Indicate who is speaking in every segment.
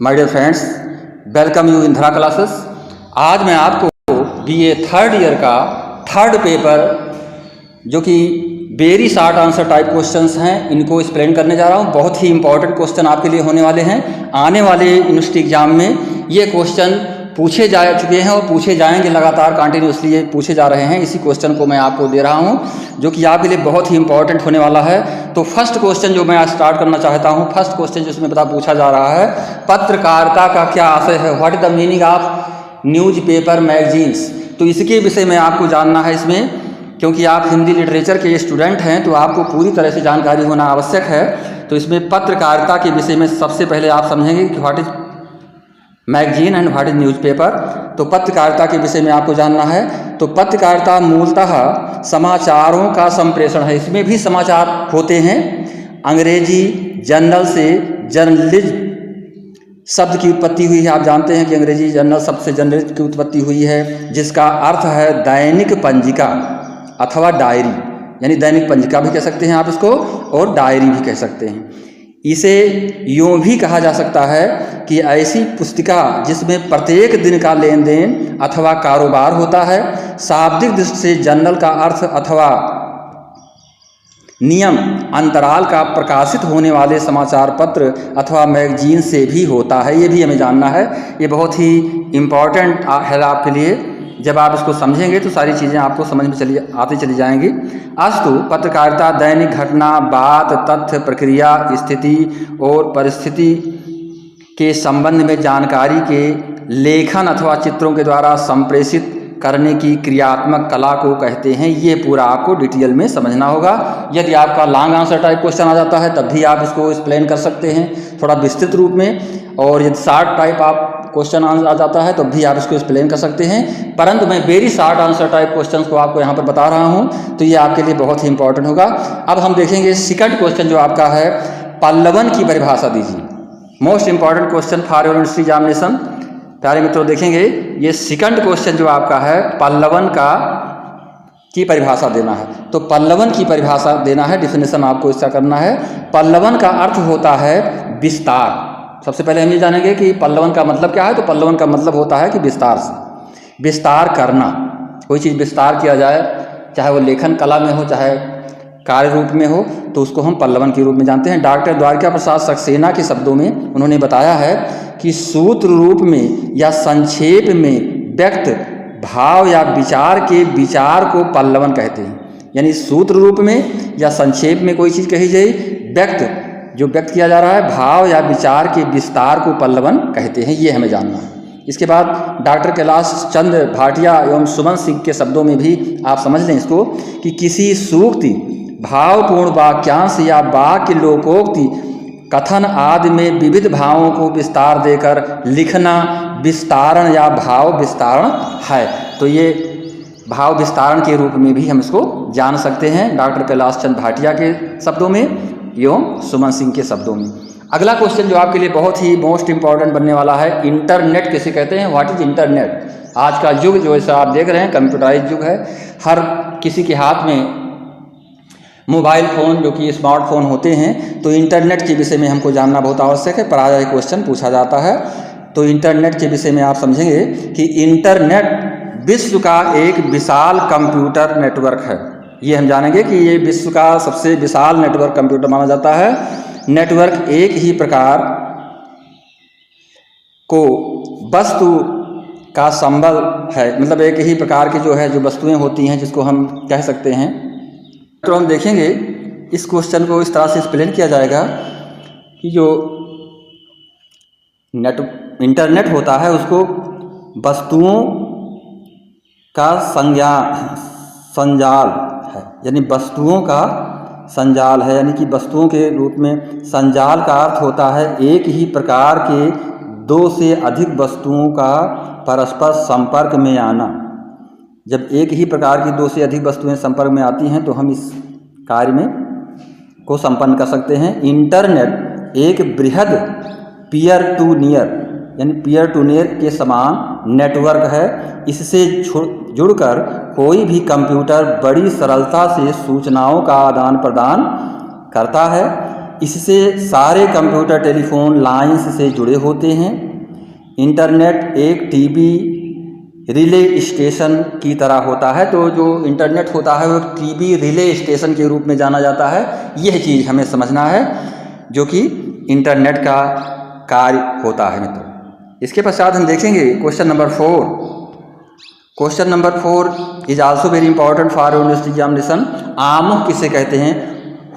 Speaker 1: My dear friends, welcome you in Dhara classes. आज मैं आपको बीए थर्ड ईयर का थर्ड पेपर जो कि very short answer type questions हैं, इनको एक्सप्लेन करने जा रहा हूं। बहुत ही इंपॉर्टेंट क्वेश्चन आपके लिए होने वाले हैं। आने वाले यूनिवर्सिटी एग्जाम में ये क्वेश्चन पूछे जा चुके हैं और पूछे जाएंगे, लगातार कंटिन्यूसली ये पूछे जा रहे हैं। इसी क्वेश्चन को मैं आपको दे रहा हूं जो कि आपके लिए बहुत ही इंपॉर्टेंट होने वाला है। तो फर्स्ट क्वेश्चन जो मैं आज स्टार्ट करना चाहता हूं, फर्स्ट क्वेश्चन जिसमें बता पूछा जा रहा है, पत्रकारिता का क्या आशय है, what is the meaning of news paper magazines. तो इसके विषय में आपको जानना है इसमें, क्योंकि आप हिंदी लिटरेचर के स्टूडेंट हैं तो आपको पूरी तरह से जानकारी होना आवश्यक है। तो इसमें पत्रकारिता के विषय में सबसे पहले आप समझेंगे कि what is magazine and what is newspaper. तो पत्रकारिता के विषय में आपको जानना है। तो पत्रकारिता मूलतः समाचारों का संप्रेषण है। इसमें भी समाचार होते हैं। अंग्रेजी जर्नल से जर्नलिज्म शब्द की उत्पत्ति हुई है। आप जानते हैं कि अंग्रेजी जर्नल शब्द से जर्नलिज्म की उत्पत्ति हुई है, जिसका अर्थ है दैनिक पंजिका अथवा डायरी, यानी दैनिक पंजिका भी कह सकते हैं आप इसको, और डायरी भी कह सकते हैं। इसे यूँ भी कहा जा सकता है कि ऐसी पुस्तिका जिसमें प्रत्येक दिन का लेन देन अथवा कारोबार होता है। शाब्दिक दृष्टि से जर्नल का अर्थ अथवा नियम अंतराल का प्रकाशित होने वाले समाचार पत्र अथवा मैगजीन से भी होता है। ये भी हमें जानना है। ये बहुत ही इम्पॉर्टेंट है आपके लिए। जब आप इसको समझेंगे तो सारी चीज़ें आपको समझ में आती चली जाएंगी। अस्तु पत्रकारिता दैनिक घटना, बात, तथ्य, प्रक्रिया, स्थिति और परिस्थिति के संबंध में जानकारी के लेखन अथवा चित्रों के द्वारा संप्रेषित करने की क्रियात्मक कला को कहते हैं। ये पूरा आपको डिटेल में समझना होगा। यदि आपका लॉन्ग आंसर टाइप क्वेश्चन आ जाता है तब भी आप इसको एक्सप्लेन कर सकते हैं थोड़ा विस्तृत रूप में, और यदि शॉर्ट टाइप आप क्वेश्चन आ जाता है तो भी आप इसको एक्सप्लेन कर सकते हैं। परंतु मैं very short answer type questions को आपको यहाँ पर बता रहा हूँ, तो ये आपके लिए बहुत ही इंपॉर्टेंट होगा। अब हम देखेंगे सेकंड क्वेश्चन जो आपका है, पल्लवन की परिभाषा दीजिए। Most important question for your university examination. प्यारे मित्रों देखेंगे, ये सेकंड क्वेश्चन जो आपका है, पल्लवन की परिभाषा देना है। तो पल्लवन की परिभाषा देना है, डिफिनेशन आपको इसका करना है। पल्लवन का अर्थ होता है विस्तार। सबसे पहले हम ये जानेंगे कि पल्लवन का मतलब क्या है। तो पल्लवन का मतलब होता है कि विस्तार से, विस्तार करना, कोई चीज़ विस्तार किया जाए, चाहे वो लेखन कला में हो चाहे कार्य रूप में हो, तो उसको हम पल्लवन के रूप में जानते हैं। डॉक्टर द्वारका प्रसाद सक्सेना के शब्दों में उन्होंने बताया है कि सूत्र रूप में या संक्षेप में व्यक्त भाव या विचार के विचार को पल्लवन कहते हैं। यानी सूत्र रूप में या संक्षेप में कोई चीज़ कही जाए, जो व्यक्त किया जा रहा है, भाव या विचार के विस्तार को पल्लवन कहते हैं। ये हमें जानना है। इसके बाद डॉक्टर कैलाश चंद्र भाटिया एवं सुमन सिंह के शब्दों में भी आप समझ लें इसको कि किसी सूक्ति, भावपूर्ण वाक्यांश या वाक्य, लोकोक्ति, कथन आदि में विविध भावों को विस्तार देकर लिखना विस्तारण या भाव विस्तारण है। तो ये भाव विस्तारण के रूप में भी हम इसको जान सकते हैं, डॉक्टर कैलाश चंद्र भाटिया के शब्दों में एवं सुमन सिंह के शब्दों में। अगला क्वेश्चन जो आपके लिए बहुत ही मोस्ट इंपॉर्टेंट बनने वाला है, इंटरनेट किसे कहते हैं, व्हाट इज इंटरनेट। आज का युग जो ऐसा आप देख रहे हैं कंप्यूटराइज युग है। हर किसी के हाथ में मोबाइल फ़ोन जो कि स्मार्टफोन होते हैं। तो इंटरनेट के विषय में हमको जानना बहुत आवश्यक है। प्रायः क्वेश्चन पूछा जाता है। तो इंटरनेट के विषय में आप समझेंगे कि इंटरनेट विश्व का एक विशाल कंप्यूटर नेटवर्क है। ये हम जानेंगे कि ये विश्व का सबसे विशाल नेटवर्क कंप्यूटर माना जाता है। नेटवर्क एक ही प्रकार को वस्तु का संबल है, मतलब एक ही प्रकार की जो है जो वस्तुएं होती हैं जिसको हम कह सकते हैं। तो हम देखेंगे इस क्वेश्चन को इस तरह से एक्सप्लेन किया जाएगा कि जो इंटरनेट होता है उसको वस्तुओं का संजाल है, यानी वस्तुओं का संजाल है, यानी कि वस्तुओं के रूप में संजाल का अर्थ होता है एक ही प्रकार के दो से अधिक वस्तुओं का परस्पर संपर्क में आना। जब एक ही प्रकार की दो से अधिक वस्तुएं संपर्क में आती हैं तो हम इस कार्य में को संपन्न कर सकते हैं। इंटरनेट एक बृहद पीयर टू नियर, यानी पीयर टू नियर के समान नेटवर्क है। इससे जुड़कर कोई भी कंप्यूटर बड़ी सरलता से सूचनाओं का आदान प्रदान करता है। इससे सारे कंप्यूटर टेलीफोन लाइंस से जुड़े होते हैं। इंटरनेट एक टीवी रिले स्टेशन की तरह होता है। तो जो इंटरनेट होता है वो टीवी रिले स्टेशन के रूप में जाना जाता है। यह चीज़ हमें समझना है जो कि इंटरनेट का कार्य होता है मित्रों। इसके पश्चात हम देखेंगे question number 4। Question number 4 is also very important for university examination. आमुख किसे कहते हैं?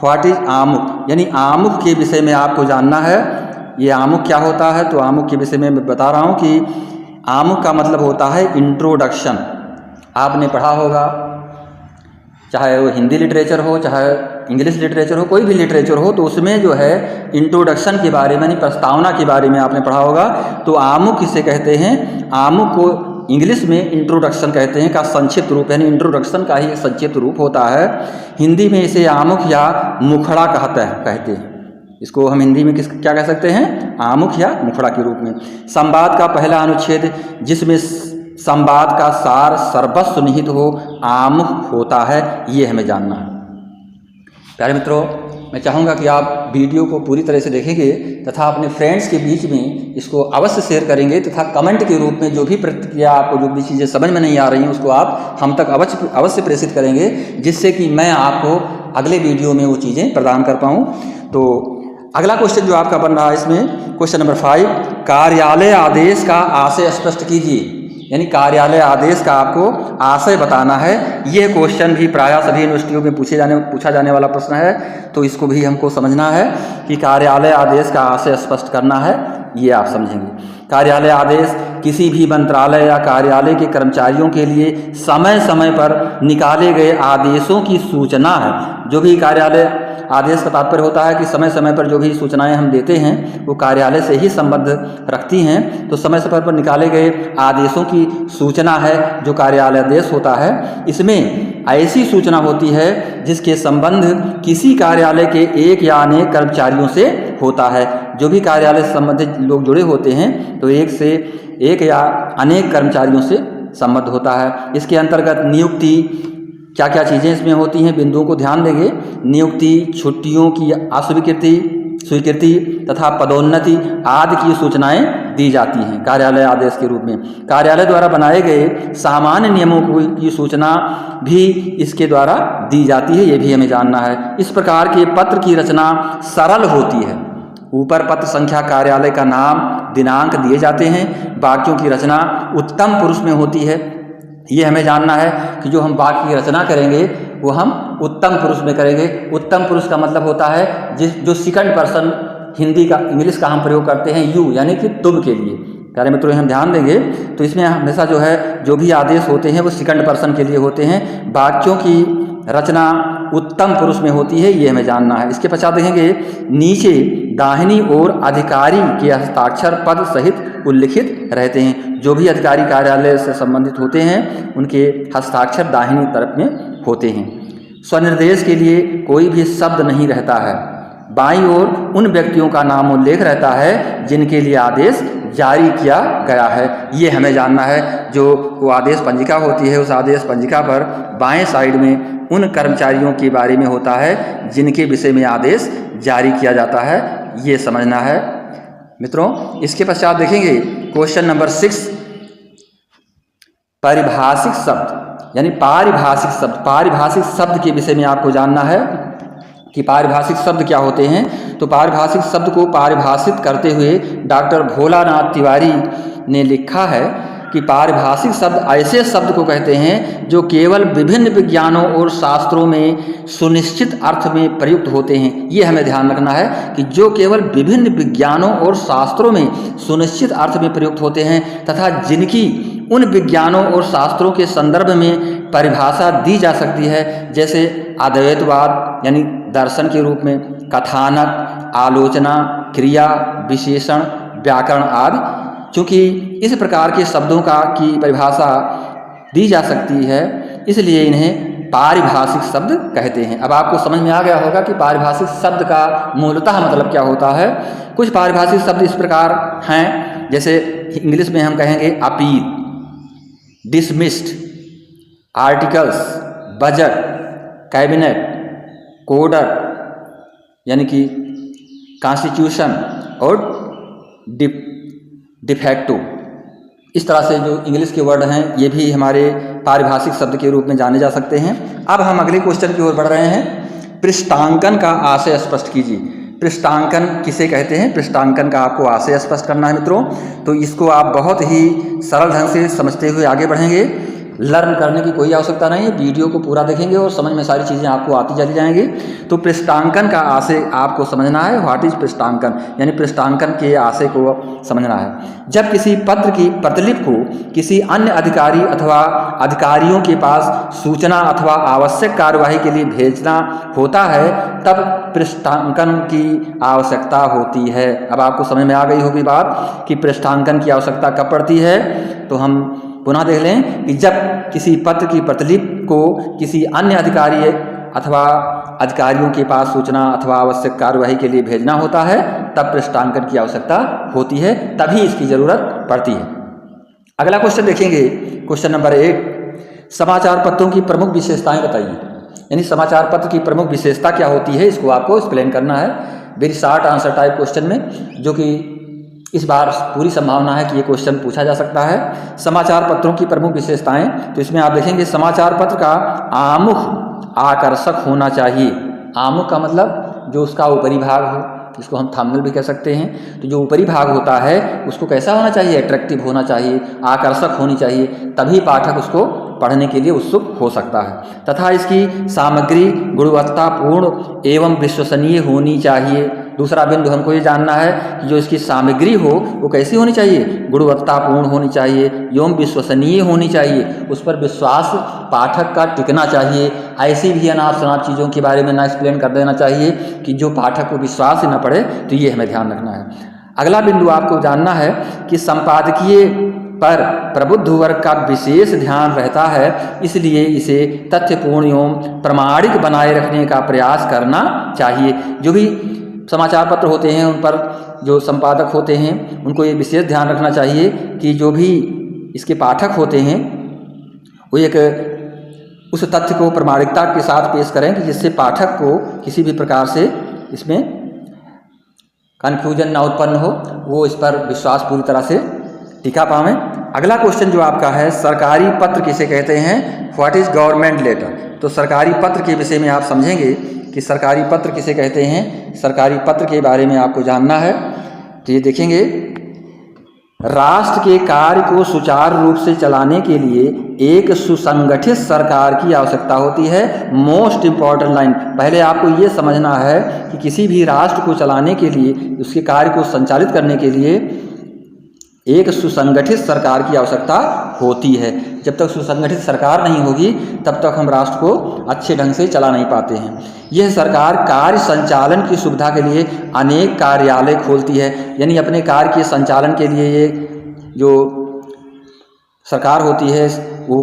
Speaker 1: व्हाट इज आमुख? यानी आमुख के विषय में आपको जानना है। ये आमुख क्या होता है? तो आमुख के विषय में मैं बता रहा हूँ कि आमुख का मतलब होता है इंट्रोडक्शन। आपने पढ़ा होगा, चाहे वो हिंदी लिटरेचर हो, चाहे इंग्लिश लिटरेचर हो, कोई भी लिटरेचर हो, तो उसमें जो है इंट्रोडक्शन के बारे में, यानी प्रस्तावना के बारे में आपने पढ़ा होगा। तो आमुख किसे कहते हैं? आमुख को इंग्लिश में इंट्रोडक्शन कहते हैं का संक्षिप्त रूप, यानी इंट्रोडक्शन का ही एक संक्षिप्त रूप होता है। हिंदी में इसे आमुख या मुखड़ा कहते हैं। इसको हम हिंदी में क्या कह सकते हैं? आमुख या मुखड़ा के रूप में। संवाद का पहला अनुच्छेद जिसमें संवाद का सार सर्वस्व निहित हो आमुख होता है। ये हमें जानना है। प्यारे मित्रों, मैं चाहूँगा कि आप वीडियो को पूरी तरह से देखेंगे तथा अपने फ्रेंड्स के बीच में इसको अवश्य शेयर करेंगे तथा कमेंट के रूप में जो भी प्रतिक्रिया आपको, जो भी चीज़ें समझ में नहीं आ रही हैं, उसको आप हम तक अवश्य प्रेषित करेंगे, जिससे कि मैं आपको अगले वीडियो में वो चीज़ें प्रदान कर पाऊँ। तो अगला क्वेश्चन जो आपका बन रहा है इसमें क्वेश्चन नंबर 5, कार्यालय आदेश का आशय स्पष्ट कीजिए। यानी कार्यालय आदेश का आपको आशय बताना है। यह क्वेश्चन भी प्रायः सभी यूनिवर्सिटियों में पूछा जाने वाला प्रश्न है। तो इसको भी हमको समझना है कि कार्यालय आदेश का आशय स्पष्ट करना है। ये आप समझेंगे। कार्यालय आदेश किसी भी मंत्रालय या कार्यालय के कर्मचारियों के लिए समय समय पर निकाले गए आदेशों की सूचना है। जो भी कार्यालय आदेश का तात्पर्य होता है कि समय समय पर जो भी सूचनाएं हम देते हैं वो कार्यालय से ही संबंध रखती हैं। तो समय समय पर निकाले गए आदेशों की सूचना है जो कार्यालय आदेश होता है। इसमें ऐसी सूचना होती है जिसके संबंध किसी कार्यालय के एक या अनेक कर्मचारियों से होता है। जो भी कार्यालय से संबंधित लोग जुड़े होते हैं तो एक या अनेक कर्मचारियों से संबंध होता है। इसके अंतर्गत नियुक्ति, क्या क्या चीज़ें इसमें होती हैं, बिंदुओं को ध्यान देंगे। नियुक्ति, छुट्टियों की स्वीकृति तथा पदोन्नति आदि की सूचनाएं दी जाती हैं कार्यालय आदेश के रूप में। कार्यालय द्वारा बनाए गए सामान्य नियमों की सूचना भी इसके द्वारा दी जाती है। ये भी हमें जानना है। इस प्रकार के पत्र की रचना सरल होती है। ऊपर पत्र संख्या, कार्यालय का नाम, दिनांक दिए जाते हैं। वाक्यों की रचना उत्तम पुरुष में होती है। ये हमें जानना है कि जो हम वाक्य की रचना करेंगे वो हम उत्तम पुरुष में करेंगे। उत्तम पुरुष का मतलब होता है जो सेकंड पर्सन हिंदी का, इंग्लिश का हम प्रयोग करते हैं यू, यानी कि तुम के लिए। प्यारे मित्रों, हम ध्यान देंगे तो इसमें हमेशा जो भी आदेश होते हैं वो सेकंड पर्सन के लिए होते हैं। वाक्यों की रचना उत्तम पुरुष में होती है। ये हमें जानना है। इसके पश्चात देखेंगे नीचे दाहिनी ओर अधिकारी के हस्ताक्षर पद सहित उल्लिखित रहते हैं। जो भी अधिकारी कार्यालय से संबंधित होते हैं उनके हस्ताक्षर दाहिनी तरफ में होते हैं। स्वनिर्देश के लिए कोई भी शब्द नहीं रहता है। बाईं ओर उन व्यक्तियों का नाम उल्लेख रहता है जिनके लिए आदेश जारी किया गया है। ये हमें जानना है। जो वो आदेश पंजिका होती है उस आदेश पंजिका पर बाएं साइड में उन कर्मचारियों के बारे में होता है जिनके विषय में आदेश जारी किया जाता है। ये समझना है मित्रों। इसके पश्चात देखेंगे क्वेश्चन नंबर 6, पारिभाषिक शब्द यानी पारिभाषिक शब्द। पारिभाषिक शब्द के विषय में आपको जानना है कि पारिभाषिक शब्द क्या होते हैं। तो पारिभाषिक शब्द को परिभाषित करते हुए डॉक्टर भोलानाथ तिवारी ने लिखा है कि पारिभाषिक शब्द ऐसे शब्द को कहते हैं जो केवल विभिन्न विज्ञानों और शास्त्रों में सुनिश्चित अर्थ में प्रयुक्त होते हैं। ये हमें ध्यान रखना है कि जो केवल विभिन्न विज्ञानों और शास्त्रों में सुनिश्चित अर्थ में प्रयुक्त होते हैं तथा जिनकी उन विज्ञानों और शास्त्रों के संदर्भ में परिभाषा दी जा सकती है, जैसे अद्वैतवाद यानी दर्शन के रूप में, कथानक, आलोचना, क्रिया, विशेषण, व्याकरण आदि। चूँकि इस प्रकार के शब्दों की परिभाषा दी जा सकती है इसलिए इन्हें पारिभाषिक शब्द कहते हैं। अब आपको समझ में आ गया होगा कि पारिभाषिक शब्द का मूलतः मतलब क्या होता है। कुछ पारिभाषिक शब्द इस प्रकार हैं, जैसे इंग्लिश में हम कहेंगे appeal, dismissed, articles, budget, cabinet, coder यानी कि कॉन्स्टिट्यूशन और डिफेक्टो, इस तरह से जो इंग्लिश के वर्ड हैं ये भी हमारे पारिभाषिक शब्द के रूप में जाने जा सकते हैं। अब हम अगले क्वेश्चन की ओर बढ़ रहे हैं। पृष्ठांकन का आशय स्पष्ट कीजिए। पृष्ठांकन किसे कहते हैं? पृष्ठांकन का आपको आशय स्पष्ट करना है मित्रों। तो इसको आप बहुत ही सरल ढंग से समझते हुए आगे बढ़ेंगे। लर्न करने की कोई आवश्यकता नहीं है, वीडियो को पूरा देखेंगे और समझ में सारी चीज़ें आपको आती चली जाएंगी। तो पृष्ठांकन का आशय आपको समझना है। व्हाट इज पृष्ठांकन, यानी पृष्ठांकन के आशय को समझना है। जब किसी पत्र की प्रतिलिपि को किसी अन्य अधिकारी अथवा अधिकारियों के पास सूचना अथवा आवश्यक कार्यवाही के लिए भेजना होता है तब पृष्ठांकन की आवश्यकता होती है। अब आपको समझ में आ गई होगी बात कि पृष्ठांकन की आवश्यकता कब पड़ती है। तो हम पुनः देख लें कि जब किसी पत्र की प्रतिलिपि को किसी अन्य अधिकारी अथवा अधिकारियों के पास सूचना अथवा आवश्यक कार्यवाही के लिए भेजना होता है तब पृष्ठांकन की आवश्यकता होती है, तभी इसकी जरूरत पड़ती है। अगला क्वेश्चन देखेंगे, क्वेश्चन नंबर 8। समाचार पत्रों की प्रमुख विशेषताएं बताइए। यानी समाचार पत्र की प्रमुख विशेषता क्या होती है, इसको आपको एक्सप्लेन करना है। Very short answer type question में, जो कि इस बार पूरी संभावना है कि ये क्वेश्चन पूछा जा सकता है। समाचार पत्रों की प्रमुख विशेषताएं, तो इसमें आप देखेंगे समाचार पत्र का आमुख आकर्षक होना चाहिए। आमुख का मतलब जो उसका ऊपरी भाग हो, इसको हम थंबनेल भी कह सकते हैं। तो जो ऊपरी भाग होता है उसको कैसा होना चाहिए? अट्रैक्टिव होना चाहिए, आकर्षक होनी चाहिए, तभी पाठक उसको पढ़ने के लिए उत्सुक हो सकता है। तथा इसकी सामग्री गुणवत्तापूर्ण एवं विश्वसनीय होनी चाहिए। दूसरा बिंदु हमको ये जानना है कि जो इसकी सामग्री हो वो कैसी होनी चाहिए? गुणवत्तापूर्ण होनी चाहिए एवं विश्वसनीय होनी चाहिए। उस पर विश्वास पाठक का टिकना चाहिए। ऐसी भी अनाप शनाप चीज़ों के बारे में ना एक्सप्लेन कर देना चाहिए कि जो पाठक को विश्वास ही न पड़े। तो ये हमें ध्यान रखना है। अगला बिंदु आपको जानना है कि संपादकीय पर प्रबुद्ध वर्ग का विशेष ध्यान रहता है, इसलिए इसे तथ्यपूर्ण एवं प्रमाणिक बनाए रखने का प्रयास करना चाहिए। जो भी समाचार पत्र होते हैं उन पर जो संपादक होते हैं उनको ये विशेष ध्यान रखना चाहिए कि जो भी इसके पाठक होते हैं वो एक उस तथ्य को प्रमाणिकता के साथ पेश करें कि जिससे पाठक को किसी भी प्रकार से इसमें कन्फ्यूजन ना उत्पन्न हो, वो इस पर विश्वास पूरी तरह से टिका पावें। अगला क्वेश्चन जो आपका है, सरकारी पत्र किसे कहते हैं? What is government letter. तो सरकारी पत्र के विषय में आप समझेंगे कि सरकारी पत्र किसे कहते हैं। सरकारी पत्र के बारे में आपको जानना है। तो ये देखेंगे, राष्ट्र के कार्य को सुचारू रूप से चलाने के लिए एक सुसंगठित सरकार की आवश्यकता होती है। मोस्ट इम्पॉर्टेंट लाइन, पहले आपको ये समझना है कि किसी भी राष्ट्र को चलाने के लिए, उसके कार्य को संचालित करने के लिए एक सुसंगठित सरकार की आवश्यकता होती है। जब तक सुसंगठित सरकार नहीं होगी तब तक हम राष्ट्र को अच्छे ढंग से चला नहीं पाते हैं। यह सरकार कार्य संचालन की सुविधा के लिए अनेक कार्यालय खोलती है। यानी अपने कार्य के संचालन के लिए ये जो सरकार होती है वो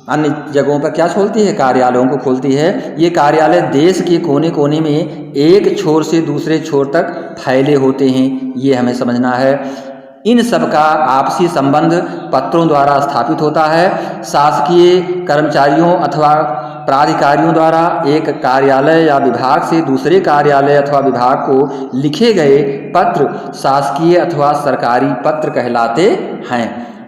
Speaker 1: अन्य जगहों पर क्या खोलती है? कार्यालयों को खोलती है। ये कार्यालय देश के कोने कोने में एक छोर से दूसरे छोर तक फैले होते हैं, ये हमें समझना है। इन सब का आपसी संबंध पत्रों द्वारा स्थापित होता है। शासकीय कर्मचारियों अथवा प्राधिकारियों द्वारा एक कार्यालय या विभाग से दूसरे कार्यालय अथवा विभाग को लिखे गए पत्र शासकीय अथवा सरकारी पत्र कहलाते हैं।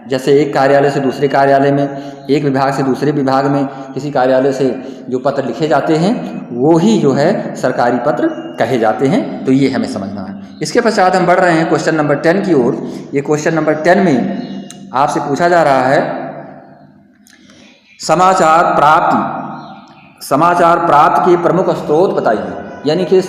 Speaker 1: जैसे एक कार्यालय से दूसरे कार्यालय में, एक विभाग से दूसरे विभाग में किसी कार्यालय से जो पत्र लिखे जाते हैं वो ही जो है सरकारी पत्र कहे जाते हैं। तो ये हमें समझना है। इसके पश्चात हम बढ़ रहे हैं क्वेश्चन नंबर 10 की ओर। ये क्वेश्चन नंबर 10 में आपसे पूछा जा रहा है समाचार प्राप्ति के प्रमुख स्रोत बताइए। यानी कि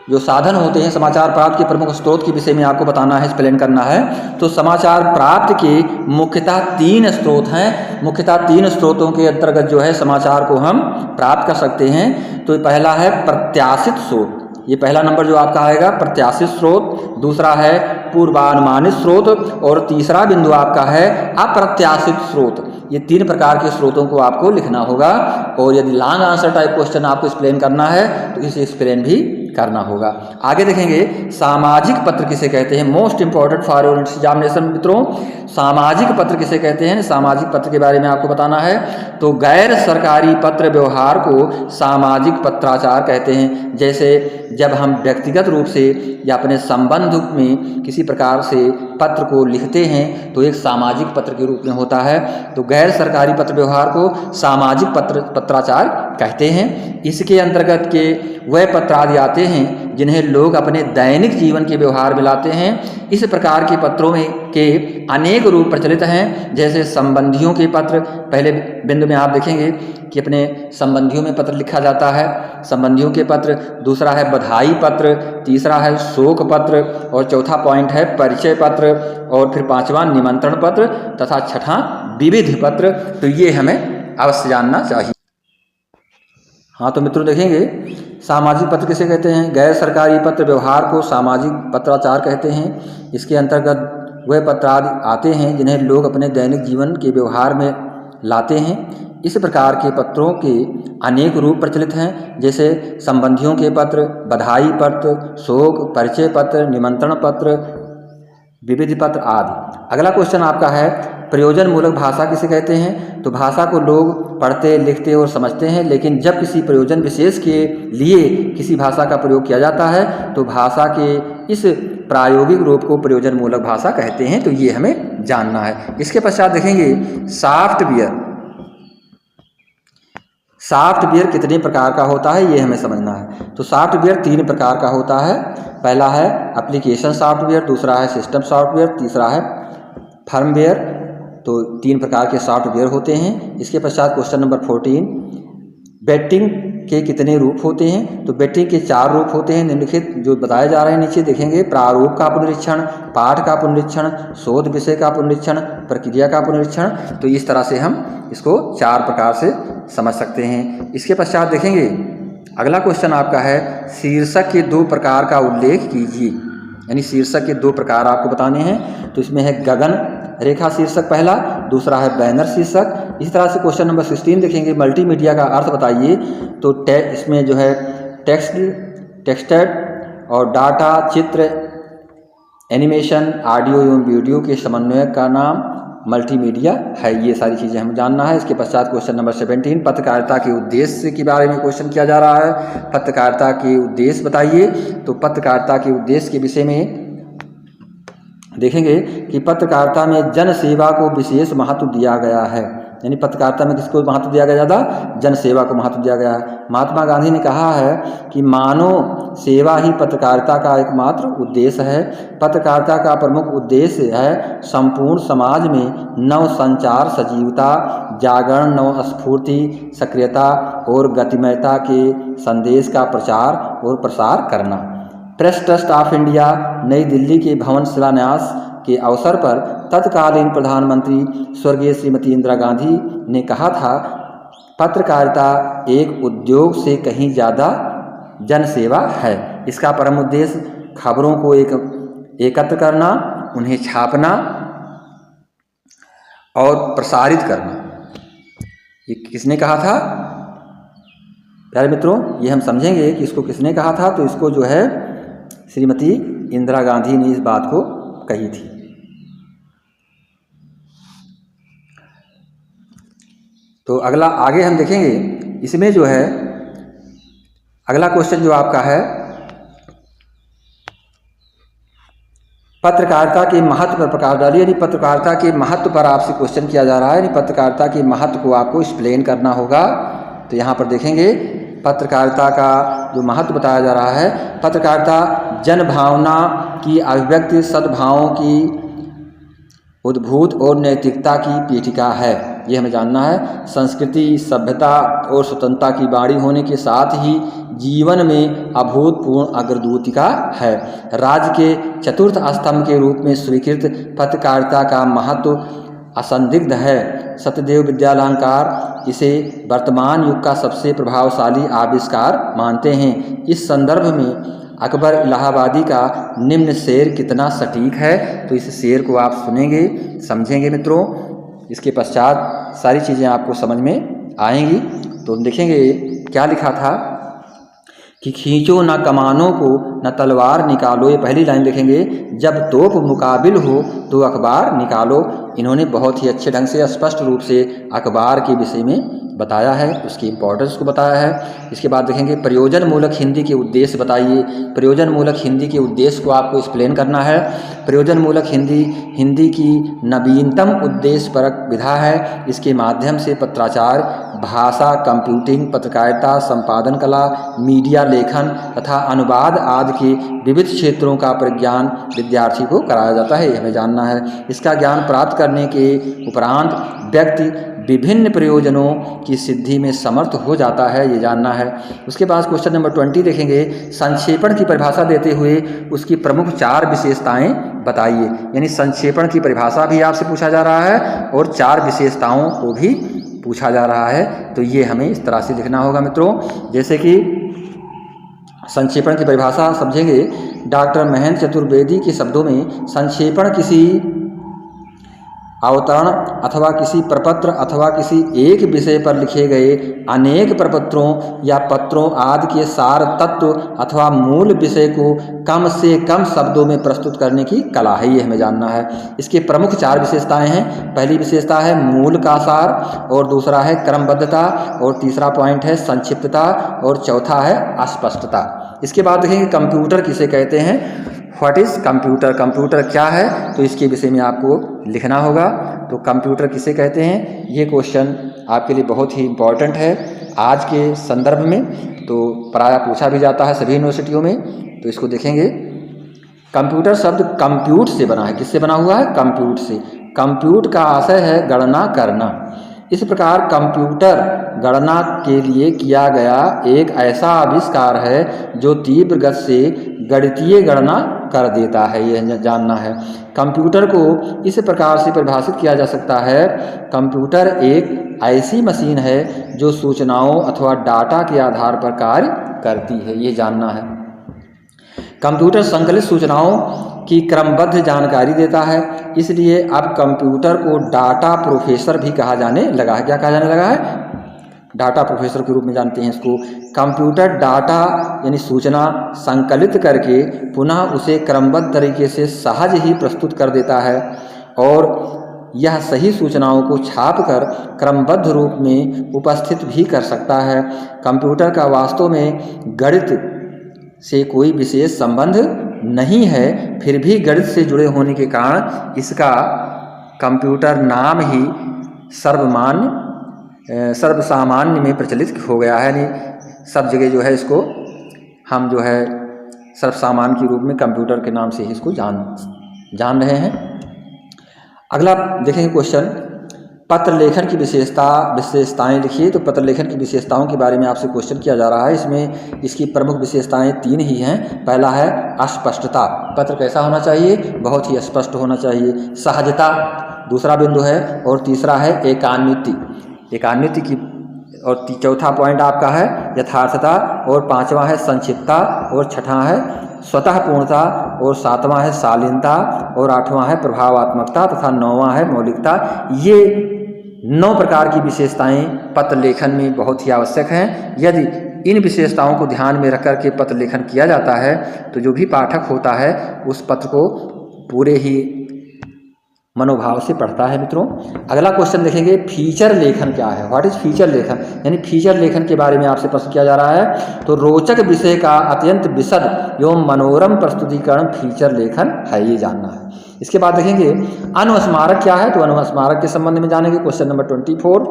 Speaker 1: जो साधन होते हैं समाचार प्राप्ति के प्रमुख स्रोत के विषय में आपको बताना है, एक्सप्लेन करना है। तो समाचार प्राप्ति के मुख्यतः 3 स्रोत हैं। मुख्यतः 3 स्रोतों के अंतर्गत जो है समाचार को हम प्राप्त कर सकते हैं। तो पहला है प्रत्याशित स्रोत, ये पहला नंबर जो आपका आएगा प्रत्याशित स्रोत। दूसरा है पूर्वानुमानित स्रोत और तीसरा बिंदु आपका है अप्रत्याशित स्रोत। ये 3 प्रकार के स्रोतों को आपको लिखना होगा। और यदि लॉन्ग आंसर टाइप क्वेश्चन आपको एक्सप्लेन करना है तो इसे एक्सप्लेन भी करना होगा। आगे देखेंगे सामाजिक पत्र किसे कहते हैं, most important for your examination मित्रों। सामाजिक पत्र किसे कहते हैं, सामाजिक पत्र के बारे में आपको बताना है। तो गैर सरकारी पत्र व्यवहार को सामाजिक पत्राचार कहते हैं। जैसे जब हम व्यक्तिगत रूप से या अपने संबंध में किसी प्रकार से पत्र को लिखते हैं तो एक सामाजिक पत्र के रूप में होता है। तो गैर सरकारी पत्र व्यवहार को सामाजिक पत्राचार कहते हैं। इसके अंतर्गत के वह पत्र आदि आते हैं जिन्हें लोग अपने दैनिक जीवन के व्यवहार में लाते हैं। इस प्रकार के पत्रों में के अनेक रूप प्रचलित हैं। जैसे संबंधियों के पत्र, पहले बिंदु में आप देखेंगे कि अपने संबंधियों में पत्र लिखा जाता है, संबंधियों के पत्र। दूसरा है बधाई पत्र, तीसरा है शोक पत्र, और चौथा पॉइंट है परिचय पत्र, और फिर पांचवा निमंत्रण पत्र, तथा छठा विविध पत्र। तो ये हमें अवश्य जानना चाहिए। हाँ तो मित्रों देखेंगे सामाजिक पत्र किसे कहते हैं, गैर सरकारी पत्र व्यवहार को सामाजिक पत्राचार कहते हैं। इसके अंतर्गत वह पत्र आदि आते हैं जिन्हें लोग अपने दैनिक जीवन के व्यवहार में लाते हैं। इस प्रकार के पत्रों के अनेक रूप प्रचलित हैं। जैसे संबंधियों के पत्र, बधाई पत्र, शोक, परिचय पत्र, निमंत्रण पत्र, विविध पत्र आदि। अगला क्वेश्चन आपका है प्रयोजन मूलक भाषा किसे कहते हैं। तो भाषा को लोग पढ़ते, लिखते और समझते हैं, लेकिन जब किसी प्रयोजन विशेष के लिए किसी भाषा का प्रयोग किया जाता है तो भाषा के इस प्रायोगिक रूप को प्रयोजन मूलक भाषा कहते हैं। तो ये हमें जानना है। इसके पश्चात देखेंगे सॉफ्टवेयर। सॉफ्टवेयर कितने प्रकार का होता है ये हमें समझना है। तो सॉफ्टवेयर 3 प्रकार का होता है। पहला है एप्लीकेशन सॉफ्टवेयर, दूसरा है सिस्टम सॉफ्टवेयर, तीसरा है फर्मवेयर। तो 3 प्रकार के सॉफ्टवेयर होते हैं। इसके पश्चात क्वेश्चन नंबर 14, बैटिंग के कितने रूप होते हैं। तो बैटिंग के 4 रूप होते हैं निम्नलिखित जो बताए जा रहे हैं नीचे देखेंगे। प्रारूप का पुनरीक्षण, पाठ का पुनरीक्षण, शोध विषय का पुनरीक्षण, प्रक्रिया का पुनरीक्षण। तो इस तरह से हम इसको 4 प्रकार से समझ सकते हैं। इसके पश्चात देखेंगे अगला क्वेश्चन आपका है शीर्षक के 2 प्रकार का उल्लेख कीजिए। यानी शीर्षक के 2 प्रकार आपको बताने हैं। तो इसमें है गगन रेखा शीर्षक पहला, दूसरा है बैनर शीर्षक। इस तरह से क्वेश्चन नंबर 16 देखेंगे मल्टीमीडिया का अर्थ बताइए। तो इसमें जो है टेक्स्टेड और डाटा, चित्र, एनिमेशन, ऑडियो एवं वीडियो के समन्वय का नाम मल्टीमीडिया है। ये सारी चीज़ें हमें जानना है। इसके पश्चात क्वेश्चन नंबर 17 पत्रकारिता के उद्देश्य के बारे में क्वेश्चन किया जा रहा है। पत्रकारिता के उद्देश्य बताइए। तो पत्रकारिता के उद्देश्य के विषय में देखेंगे कि पत्रकारिता में जन सेवा को विशेष महत्व दिया गया है। यानी पत्रकारिता में किसको महत्व दिया गया, ज़्यादा जन सेवा को महत्व दिया गया है। महात्मा गांधी ने कहा है कि मानव सेवा ही पत्रकारिता का एकमात्र उद्देश्य है। पत्रकारिता का प्रमुख उद्देश्य है संपूर्ण समाज में नव संचार, सजीवता, जागरण, नव स्फूर्ति, सक्रियता और गतिमयता के संदेश का प्रचार और प्रसार करना। प्रेस ट्रस्ट ऑफ इंडिया नई दिल्ली के भवन शिलान्यास के अवसर पर तत्कालीन प्रधानमंत्री स्वर्गीय श्रीमती इंदिरा गांधी ने कहा था, पत्रकारिता एक उद्योग से कहीं ज़्यादा जनसेवा है। इसका परम उद्देश्य खबरों को एकत्र करना, उन्हें छापना और प्रसारित करना। ये किसने कहा था प्यारे मित्रों, ये हम समझेंगे कि इसको किसने कहा था। तो इसको जो है श्रीमती इंदिरा गांधी ने इस बात को कही थी। तो अगला आगे हम देखेंगे इसमें जो है अगला क्वेश्चन जो आपका है पत्रकारिता के महत्व पर प्रकाश डालिए। यानी पत्रकारिता के महत्व पर आपसे क्वेश्चन किया जा रहा है। यानी पत्रकारिता के महत्व को आपको एक्सप्लेन करना होगा। तो यहाँ पर देखेंगे पत्रकारिता का जो महत्व बताया जा रहा है, पत्रकारिता जन भावना की अभिव्यक्ति, सद्भावों की उद्भूत और नैतिकता की पीठिका है। ये हमें जानना है। संस्कृति, सभ्यता और स्वतंत्रता की बाणी होने के साथ ही जीवन में अभूतपूर्ण अग्रदूतिका है। राज्य के चतुर्थ स्तंभ के रूप में स्वीकृत पत्रकारिता का महत्व असंदिग्ध है। सत्यदेव विद्यालंकार इसे वर्तमान युग का सबसे प्रभावशाली आविष्कार मानते हैं। इस संदर्भ में अकबर इलाहाबादी का निम्न शेर कितना सटीक है। तो इस शेर को आप सुनेंगे, समझेंगे मित्रों। इसके पश्चात सारी चीज़ें आपको समझ में आएंगी। तो देखेंगे क्या लिखा था कि खींचो न कमानों को न तलवार निकालो, ये पहली लाइन लिखेंगे। जब तोप मुकाबिल हो तो अखबार निकालो। इन्होंने बहुत ही अच्छे ढंग से स्पष्ट रूप से अखबार के विषय में बताया है, उसकी इम्पोर्टेंस को बताया है। इसके बाद देखेंगे प्रयोजन मूलक हिंदी के उद्देश्य बताइए। प्रयोजन मूलक हिंदी के उद्देश्य को आपको एक्सप्लेन करना है। प्रयोजन मूलक हिंदी की नवीनतम उद्देश्य परक विधा है। इसके माध्यम से पत्राचार, भाषा, कंप्यूटिंग, पत्रकारिता, संपादन कला, मीडिया लेखन तथा अनुवाद आदि के विविध क्षेत्रों का परिज्ञान विद्यार्थी को कराया जाता है, ये हमें जानना है। इसका ज्ञान प्राप्त करने के उपरांत व्यक्ति विभिन्न प्रयोजनों की सिद्धि में समर्थ हो जाता है, ये जानना है। उसके बाद क्वेश्चन नंबर 20 देखेंगे। संक्षेपण की परिभाषा देते हुए उसकी प्रमुख 4 विशेषताएं बताइए। यानी संक्षेपण की परिभाषा भी आपसे पूछा जा रहा है और 4 विशेषताओं को भी पूछा जा रहा है। तो ये हमें इस तरह से लिखना होगा मित्रों। जैसे कि संक्षेपण की परिभाषा समझेंगे। डॉक्टर महेंद्र चतुर्वेदी के शब्दों में संक्षेपण किसी अवतरण अथवा किसी प्रपत्र अथवा किसी एक विषय पर लिखे गए अनेक प्रपत्रों या पत्रों आदि के सार तत्व अथवा मूल विषय को कम से कम शब्दों में प्रस्तुत करने की कला है, ये हमें जानना है। इसके प्रमुख 4 विशेषताएं हैं। पहली विशेषता है मूल का सार, और दूसरा है क्रमबद्धता, और तीसरा पॉइंट है संक्षिप्तता, और चौथा है अस्पष्टता। इसके बाद देखेंगे कंप्यूटर किसे कहते हैं। व्हाट इज़ कंप्यूटर, कंप्यूटर क्या है, तो इसके विषय में आपको लिखना होगा। तो कंप्यूटर किसे कहते हैं, ये क्वेश्चन आपके लिए बहुत ही इम्पॉर्टेंट है आज के संदर्भ में। तो प्रायः पूछा भी जाता है सभी यूनिवर्सिटियों में। तो इसको देखेंगे। कंप्यूटर शब्द कंप्यूट से बना है। किससे बना हुआ है, कंप्यूट से। कंप्यूट का आशय है गणना करना। इस प्रकार कंप्यूटर गणना के लिए किया गया एक ऐसा आविष्कार है जो तीव्र गति से गणितीय गणना कर देता है, यह जानना है। कंप्यूटर को इस प्रकार से परिभाषित किया जा सकता है। कंप्यूटर एक ऐसी मशीन है जो सूचनाओं अथवा डाटा के आधार पर कार्य करती है, ये जानना है। कंप्यूटर संकलित सूचनाओं की क्रमबद्ध जानकारी देता है, इसलिए अब कंप्यूटर को डाटा प्रोफेसर भी कहा जाने लगा है। क्या कहा जाने लगा है, डाटा प्रोफेसर के रूप में जानते हैं इसको। कंप्यूटर डाटा यानी सूचना संकलित करके पुनः उसे क्रमबद्ध तरीके से सहज ही प्रस्तुत कर देता है, और यह सही सूचनाओं को छापकर क्रमबद्ध रूप में उपस्थित भी कर सकता है। कंप्यूटर का वास्तव में गणित से कोई विशेष संबंध नहीं है, फिर भी गणित से जुड़े होने के कारण इसका कंप्यूटर नाम ही सर्वसामान्य में प्रचलित हो गया है। यानी सब जगह जो है इसको हम जो है सर्वसामान्य के रूप में कंप्यूटर के नाम से ही इसको जान रहे हैं। अगला देखेंगे क्वेश्चन, पत्र लेखन की विशेषताएं लिखिए। तो पत्र लेखन की विशेषताओं के बारे में आपसे क्वेश्चन किया जा रहा है। इसमें इसकी प्रमुख विशेषताएं 3 ही हैं। पहला है अस्पष्टता, पत्र कैसा होना चाहिए, बहुत ही स्पष्ट होना चाहिए। सहजता दूसरा बिंदु है, और तीसरा है एकान्विति की, और चौथा पॉइंट आपका है यथार्थता, और 5वां है संक्षिप्तता, और 6वां है स्वतः पूर्णता, और 7वां है शालीनता, और 8वां है प्रभावात्मकता, तथा 9वां है मौलिकता। ये 9 प्रकार की विशेषताएं पत्र लेखन में बहुत ही आवश्यक हैं। यदि इन विशेषताओं को ध्यान में रख कर के पत्र लेखन किया जाता है तो जो भी पाठक होता है उस पत्र को पूरे ही मनोभाव से पढ़ता है। मित्रों अगला क्वेश्चन देखेंगे, फीचर लेखन क्या है। व्हाट इज फीचर लेखन, यानी फीचर लेखन के बारे में आपसे प्रश्न किया जा रहा है। तो रोचक विषय का अत्यंत विशद एवं मनोरम प्रस्तुतिकरण फीचर लेखन है, ये जानना है। इसके बाद देखेंगे अनुस्मारक क्या है। तो अनुस्मारक के संबंध में जानेंगे। क्वेश्चन नंबर 24,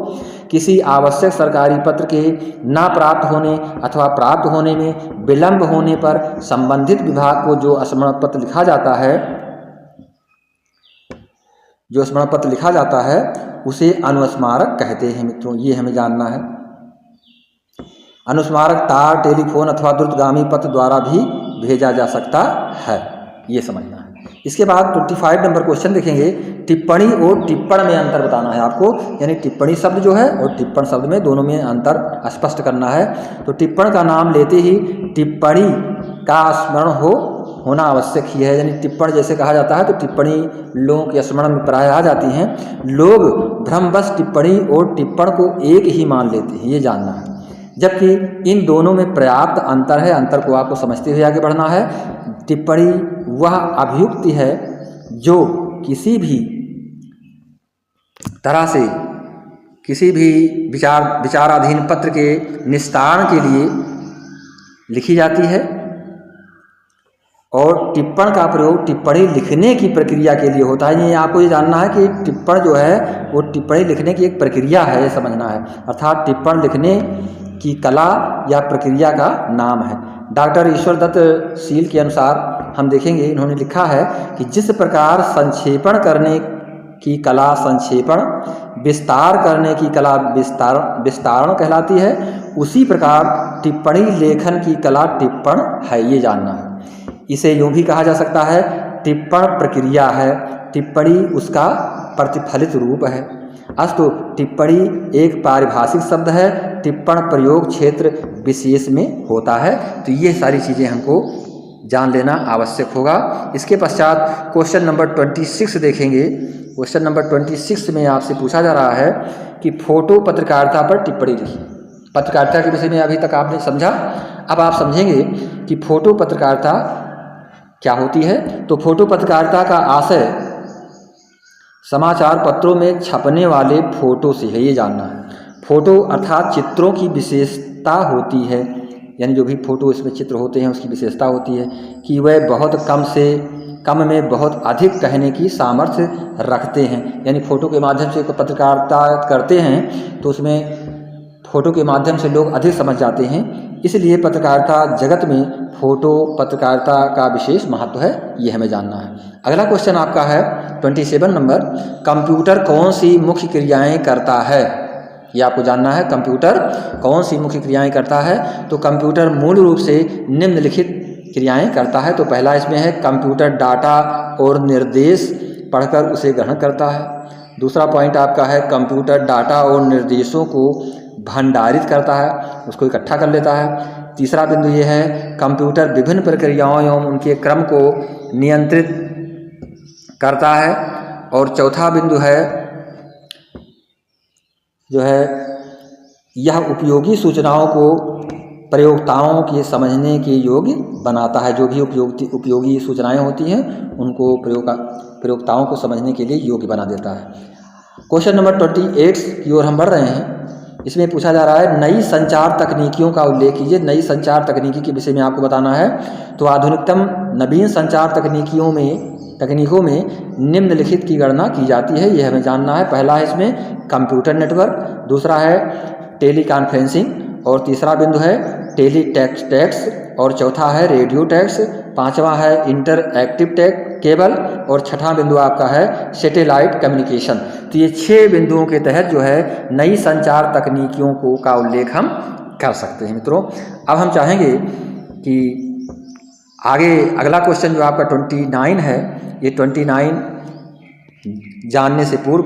Speaker 1: किसी आवश्यक सरकारी पत्र के न प्राप्त होने अथवा प्राप्त होने में विलंब होने पर संबंधित विभाग को जो स्मरण पत्र लिखा जाता है उसे अनुस्मारक कहते हैं। मित्रों ये हमें जानना है। अनुस्मारक तार, टेलीफोन अथवा द्रुतगामी पत्र द्वारा भी भेजा जा सकता है, ये समझना है। इसके बाद 25 नंबर क्वेश्चन देखेंगे, टिप्पणी और टिप्पण में अंतर बताना है आपको। यानी टिप्पणी शब्द जो है और टिप्पण शब्द में दोनों में अंतर स्पष्ट करना है। तो टिप्पण का नाम लेते ही टिप्पणी का स्मरण होना आवश्यक ही है। यानी टिप्पण जैसे कहा जाता है तो टिप्पणी लोगों के स्मरण में प्राय आ जाती हैं। लोग भ्रमवश टिप्पणी और टिप्पण को एक ही मान लेते हैं, ये जानना है। जबकि इन दोनों में पर्याप्त अंतर है। अंतर को आपको समझते हुए आगे बढ़ना है। टिप्पणी वह अभियुक्ति है जो किसी भी तरह से किसी भी विचाराधीन पत्र के निस्तारण के लिए लिखी जाती है, और टिप्पण का प्रयोग टिप्पणी लिखने की प्रक्रिया के लिए होता है। ये आपको ये जानना है कि टिप्पण जो है वो टिप्पणी लिखने की एक प्रक्रिया है, ये समझना है। अर्थात टिप्पण लिखने की कला या प्रक्रिया का नाम है। डॉक्टर ईश्वर दत्त सील के अनुसार हम देखेंगे, इन्होंने लिखा है कि जिस प्रकार संक्षेपण करने की कला संक्षेपण, विस्तार करने की कला विस्तारण कहलाती है, उसी प्रकार टिप्पणी लेखन की कला टिप्पण है, ये जानना है। इसे यूँ भी कहा जा सकता है टिप्पण प्रक्रिया है, टिप्पणी उसका प्रतिफलित रूप है। अस्तु टिप्पणी एक पारिभाषिक शब्द है, टिप्पण प्रयोग क्षेत्र विशेष में होता है। तो ये सारी चीज़ें हमको जान लेना आवश्यक होगा। इसके पश्चात क्वेश्चन नंबर 26 देखेंगे। क्वेश्चन नंबर 26 में आपसे पूछा जा रहा है कि फोटो पत्रकारिता पर टिप्पणी लिखी। पत्रकारिता के विषय में अभी तक आपने समझा, अब आप समझेंगे कि फोटो पत्रकारिता क्या होती है। तो फोटो पत्रकारिता का आशय समाचार पत्रों में छपने वाले फोटो से है, ये जानना है। फोटो अर्थात चित्रों की विशेषता होती है, यानी जो भी फोटो इसमें चित्र होते हैं उसकी विशेषता होती है कि वह बहुत कम से कम में बहुत अधिक कहने की सामर्थ्य रखते हैं। यानी फ़ोटो के माध्यम से पत्रकारिता करते हैं तो उसमें फ़ोटो के माध्यम से लोग अधिक समझ जाते हैं, इसलिए पत्रकारिता जगत में फ़ोटो पत्रकारिता का विशेष महत्व है, ये हमें जानना है। अगला क्वेश्चन आपका है 27 नंबर, कंप्यूटर कौन सी मुख्य क्रियाएं करता है, ये आपको जानना है। कंप्यूटर कौन सी मुख्य क्रियाएं करता है, तो कंप्यूटर मूल रूप से निम्नलिखित क्रियाएं करता है। तो पहला इसमें है कंप्यूटर डाटा और निर्देश पढ़कर उसे ग्रहण करता है। दूसरा पॉइंट आपका है कंप्यूटर डाटा और निर्देशों को भंडारित करता है, उसको इकट्ठा कर लेता है। तीसरा बिंदु ये है कंप्यूटर विभिन्न प्रक्रियाओं एवं उनके क्रम को नियंत्रित करता है। और चौथा बिंदु है जो है यह उपयोगी सूचनाओं को प्रयोक्ताओं के समझने के योग्य बनाता है। जो भी उपयोगी सूचनाएं होती हैं उनको प्रयोक्ताओं को समझने के लिए योग्य बना देता है। क्वेश्चन नंबर 28 की ओर हम बढ़ रहे हैं। इसमें पूछा जा रहा है नई संचार तकनीकियों का उल्लेख कीजिए। नई संचार तकनीकी के विषय में आपको बताना है। तो आधुनिकतम नवीन संचार तकनीकों में निम्नलिखित की गणना की जाती है, यह हमें जानना है। पहला है इसमें कंप्यूटर नेटवर्क, दूसरा है टेली कॉन्फ्रेंसिंग और तीसरा बिंदु है टेली टेक्स्ट और चौथा है रेडियो टेक्स्ट, पांचवा है इंटरएक्टिव केबल और छठा बिंदु आपका है सैटेलाइट कम्युनिकेशन। तो ये 6 बिंदुओं के तहत जो है नई संचार तकनीकियों का उल्लेख हम कर सकते हैं। मित्रों अब हम चाहेंगे कि आगे अगला क्वेश्चन जो आपका 29 है, ये 29 जानने से पूर्व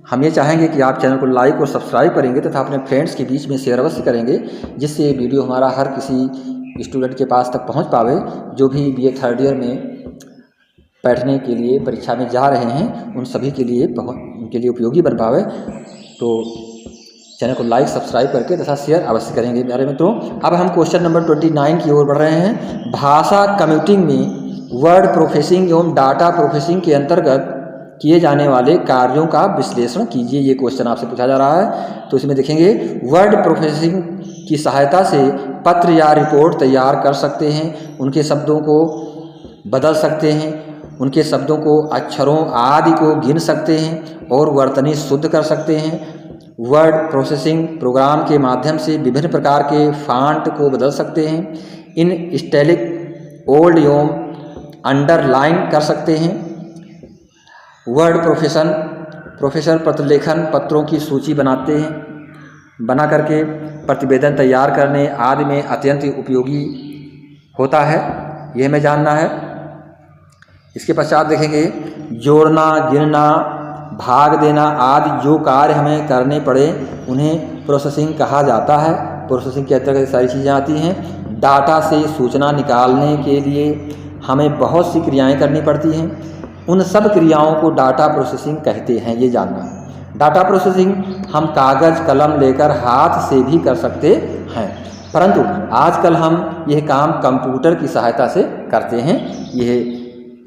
Speaker 1: हम ये चाहेंगे कि आप चैनल को लाइक और सब्सक्राइब करेंगे तथा अपने फ्रेंड्स के बीच में शेयर अवश्य करेंगे, जिससे ये वीडियो हमारा हर किसी स्टूडेंट के पास तक पहुंच पावे जो भी BA थर्ड ईयर में बैठने के लिए परीक्षा में जा रहे हैं, उन सभी के लिए उनके लिए उपयोगी बन पावे। तो चैनल को लाइक सब्सक्राइब करके तथा शेयर अवश्य करेंगे प्यारे मित्रों। अब हम क्वेश्चन नंबर 29 की ओर बढ़ रहे हैं। भाषा कंप्यूटिंग में वर्ड प्रोसेसिंग एवं डाटा प्रोसेसिंग के अंतर्गत किए जाने वाले कार्यों का विश्लेषण कीजिए, ये क्वेश्चन आपसे पूछा जा रहा है। तो इसमें देखेंगे वर्ड प्रोसेसिंग की सहायता से पत्र या रिपोर्ट तैयार कर सकते हैं, उनके शब्दों को बदल सकते हैं, उनके शब्दों को अक्षरों आदि को गिन सकते हैं और वर्तनी शुद्ध कर सकते हैं। वर्ड प्रोसेसिंग प्रोग्राम के माध्यम से विभिन्न प्रकार के फॉन्ट को बदल सकते हैं, इन स्टैलिक ओल्ड एवं अंडरलाइन कर सकते हैं। वर्ड प्रोफेसर पत्रलेखन पत्रों की सूची बनाते हैं, बना करके प्रतिवेदन तैयार करने आदि में अत्यंत उपयोगी होता है, यह हमें जानना है। इसके पश्चात देखेंगे जोड़ना, गिनना, भाग देना आदि जो कार्य हमें करने पड़े उन्हें प्रोसेसिंग कहा जाता है। प्रोसेसिंग के अंतर्गत सारी चीज़ें आती हैं। डाटा से सूचना निकालने के लिए हमें बहुत सी क्रियाएं करनी पड़ती हैं, उन सब क्रियाओं को डाटा प्रोसेसिंग कहते हैं, ये जानना है। डाटा प्रोसेसिंग हम कागज़ कलम लेकर हाथ से भी कर सकते हैं। परंतु आजकल हम यह काम कंप्यूटर की सहायता से करते हैं। यह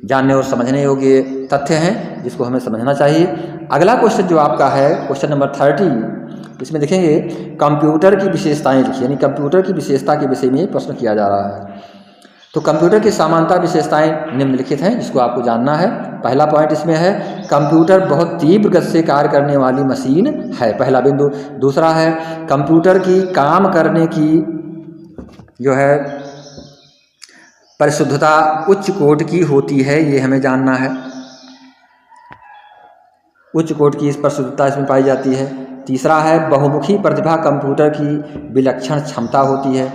Speaker 1: जानने और समझने योग्य तथ्य हैं जिसको हमें समझना चाहिए। अगला क्वेश्चन जो आपका है क्वेश्चन नंबर 30, इसमें देखेंगे कंप्यूटर की विशेषताएं लिखिए, यानी कंप्यूटर की विशेषता के विषय में प्रश्न किया जा रहा है। तो कंप्यूटर की सामान्यता विशेषताएं निम्नलिखित हैं जिसको आपको जानना है। पहला पॉइंट इसमें है कंप्यूटर बहुत तीव्र गति से कार्य करने वाली मशीन है, पहला बिंदु। दूसरा है कंप्यूटर की काम करने की जो है परिशुद्धता उच्च कोटि की होती है, ये हमें जानना है। उच्च कोटि की इस परिशुद्धता इसमें पाई जाती है। तीसरा है बहुमुखी प्रतिभा कंप्यूटर की विलक्षण क्षमता होती है।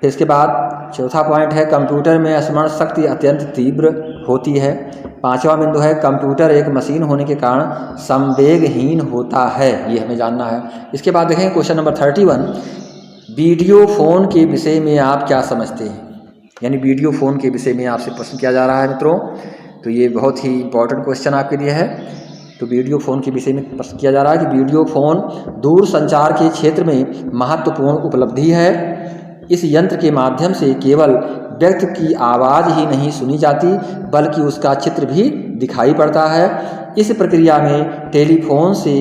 Speaker 1: फिर इसके बाद चौथा पॉइंट है कंप्यूटर में स्मरण शक्ति अत्यंत तीव्र होती है। पांचवा बिंदु है कंप्यूटर एक मशीन होने के कारण संवेगहीन होता है, ये हमें जानना है। इसके बाद देखेंगे क्वेश्चन नंबर 31, वीडियो फ़ोन के विषय में आप क्या समझते हैं, यानी वीडियो फ़ोन के विषय में आपसे प्रश्न किया जा रहा है मित्रों। तो ये बहुत ही इंपॉर्टेंट क्वेश्चन आपके लिए है। तो वीडियो फ़ोन के विषय में प्रश्न किया जा रहा है कि वीडियो फ़ोन दूर संचार के क्षेत्र में महत्वपूर्ण उपलब्धि है। इस यंत्र के माध्यम से केवल व्यक्ति की आवाज़ ही नहीं सुनी जाती बल्कि उसका चित्र भी दिखाई पड़ता है। इस प्रक्रिया में टेलीफोन से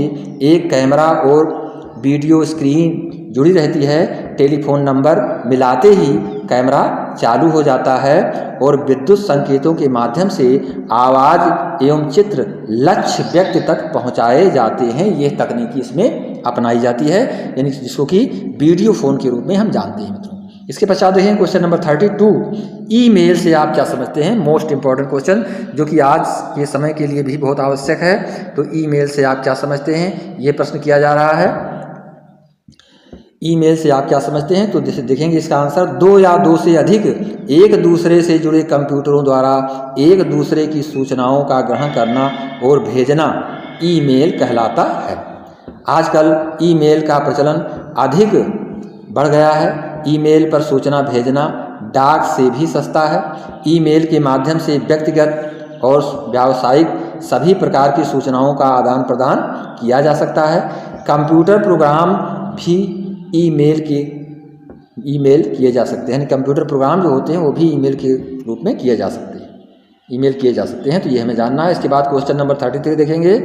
Speaker 1: एक कैमरा और वीडियो स्क्रीन जुड़ी रहती है। टेलीफोन नंबर मिलाते ही कैमरा चालू हो जाता है और विद्युत संकेतों के माध्यम से आवाज़ एवं चित्र लक्ष्य व्यक्ति तक पहुंचाए जाते हैं। ये तकनीकी इसमें अपनाई जाती है, यानी जिसको कि वीडियो फ़ोन के रूप में हम जानते हैं मित्रों। इसके पश्चात देखें क्वेश्चन नंबर 32, ईमेल से आप क्या समझते हैं। मोस्ट इंपॉर्टेंट क्वेश्चन जो कि आज के समय के लिए भी बहुत आवश्यक है। तो ईमेल से आप क्या समझते हैं, ये प्रश्न किया जा रहा है। ईमेल से आप क्या समझते हैं, तो देखेंगे इसका आंसर, दो या दो से अधिक एक दूसरे से जुड़े कंप्यूटरों द्वारा एक दूसरे की सूचनाओं का ग्रहण करना और भेजना ईमेल कहलाता है। आजकल ईमेल का प्रचलन अधिक बढ़ गया है। ईमेल पर सूचना भेजना डाक से भी सस्ता है। ईमेल के माध्यम से व्यक्तिगत और व्यावसायिक सभी प्रकार की सूचनाओं का आदान प्रदान किया जा सकता है। कंप्यूटर प्रोग्राम भी ईमेल किए जा सकते हैं, कंप्यूटर प्रोग्राम जो होते हैं वो भी ईमेल के रूप में किए जा सकते हैं, ईमेल किए जा सकते हैं। तो ये हमें जानना है। इसके बाद क्वेश्चन नंबर 33 देखेंगे।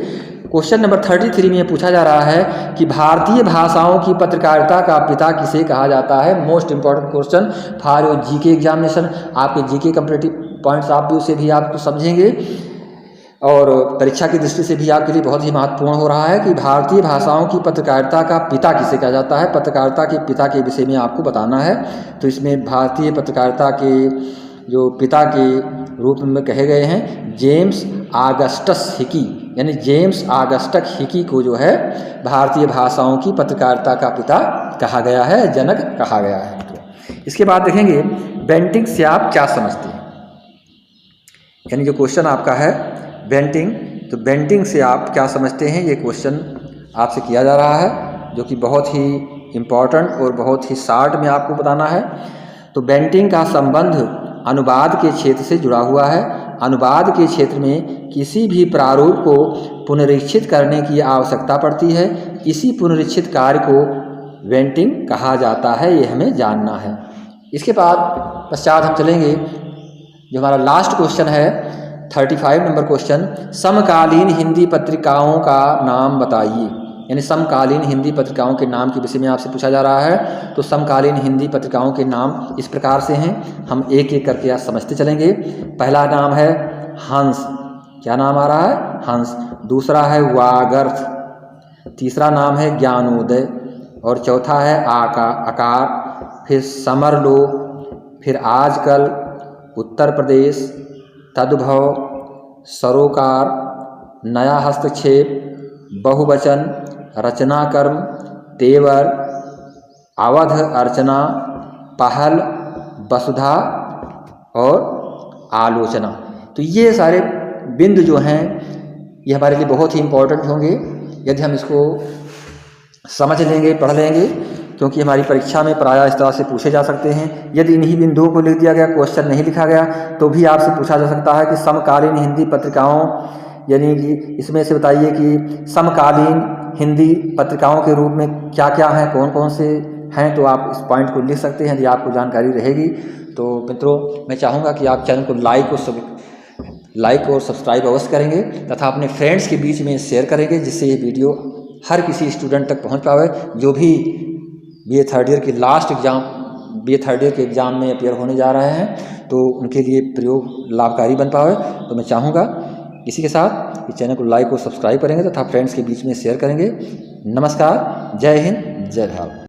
Speaker 1: क्वेश्चन नंबर 33 में पूछा जा रहा है कि भारतीय भाषाओं की पत्रकारिता का पिता किसे कहा जाता है। Most important question for your GK examination. आपके जीके कंपैरेटिव पॉइंट्स आप भी उसे भी आपको समझेंगे और परीक्षा की दृष्टि से भी आपके लिए बहुत ही महत्वपूर्ण हो रहा है कि भारतीय भाषाओं की पत्रकारिता का पिता किसे कहा जाता है। पत्रकारिता के पिता के विषय में आपको बताना है। तो इसमें भारतीय पत्रकारिता के जो पिता के रूप में कहे गए हैं जेम्स ऑगस्टस हिकी, यानी जेम्स ऑगस्टस हिकी को जो है भारतीय भाषाओं की पत्रकारिता का पिता कहा गया है, जनक कहा गया है। इसके बाद देखेंगे बेंटिंग से आप क्या समझते हैं, यानी जो क्वेश्चन आपका है बेंटिंग, तो बेंटिंग से आप क्या समझते हैं, ये क्वेश्चन आपसे किया जा रहा है जो कि बहुत ही इम्पॉर्टेंट और बहुत ही शॉर्ट में आपको बताना है। तो बेंटिंग का संबंध अनुवाद के क्षेत्र से जुड़ा हुआ है। अनुवाद के क्षेत्र में किसी भी प्रारूप को पुनरीक्षित करने की आवश्यकता पड़ती है। इसी पुनरीक्षित कार्य को बेंटिंग कहा जाता है, ये हमें जानना है। इसके बाद पश्चात हम चलेंगे जो हमारा लास्ट क्वेश्चन है 35 नंबर क्वेश्चन, समकालीन हिंदी पत्रिकाओं का नाम बताइए, यानी समकालीन हिंदी पत्रिकाओं के नाम के विषय में आपसे पूछा जा रहा है। तो समकालीन हिंदी पत्रिकाओं के नाम इस प्रकार से हैं, हम एक एक करके आज समझते चलेंगे। पहला नाम है हंस, क्या नाम आ रहा है, हंस। दूसरा है वागर्थ, तीसरा नाम है ज्ञानोदय और चौथा है आकार, फिर समरलोक, फिर आजकल, उत्तर प्रदेश, तद्भव, सरोकार, नया हस्तक्षेप, बहुवचन, रचनाकर्म, तेवर, अवध अर्चना, पहल, वसुधा और आलोचना। तो ये सारे बिंदु जो हैं ये हमारे लिए बहुत ही इम्पोर्टेंट होंगे यदि हम इसको समझ लेंगे, पढ़ लेंगे, क्योंकि हमारी परीक्षा में प्रायः इस तरह से पूछे जा सकते हैं। यदि इन्हीं बिंदुओं को लिख दिया गया, क्वेश्चन नहीं लिखा गया, तो भी आपसे पूछा जा सकता है कि समकालीन हिंदी पत्रिकाओं, यानी कि इसमें से बताइए कि समकालीन हिंदी पत्रिकाओं के रूप में क्या क्या हैं, कौन कौन से हैं तो आप इस पॉइंट को लिख सकते हैं यदि आपको जानकारी रहेगी। तो मित्रों, मैं चाहूँगा कि आप चैनल को लाइक और सब्सक्राइब अवश्य करेंगे तथा अपने फ्रेंड्स के बीच में शेयर करेंगे, जिससे ये वीडियो हर किसी स्टूडेंट तक पहुँच पावे जो भी BA थर्ड ईयर के एग्ज़ाम में अपियर होने जा रहे हैं, तो उनके लिए प्रयोग लाभकारी बन पावे। तो मैं चाहूँगा इसी के साथ इस चैनल को लाइक और सब्सक्राइब करेंगे तथा फ्रेंड्स के बीच में शेयर करेंगे। नमस्कार, जय हिंद, जय भारत।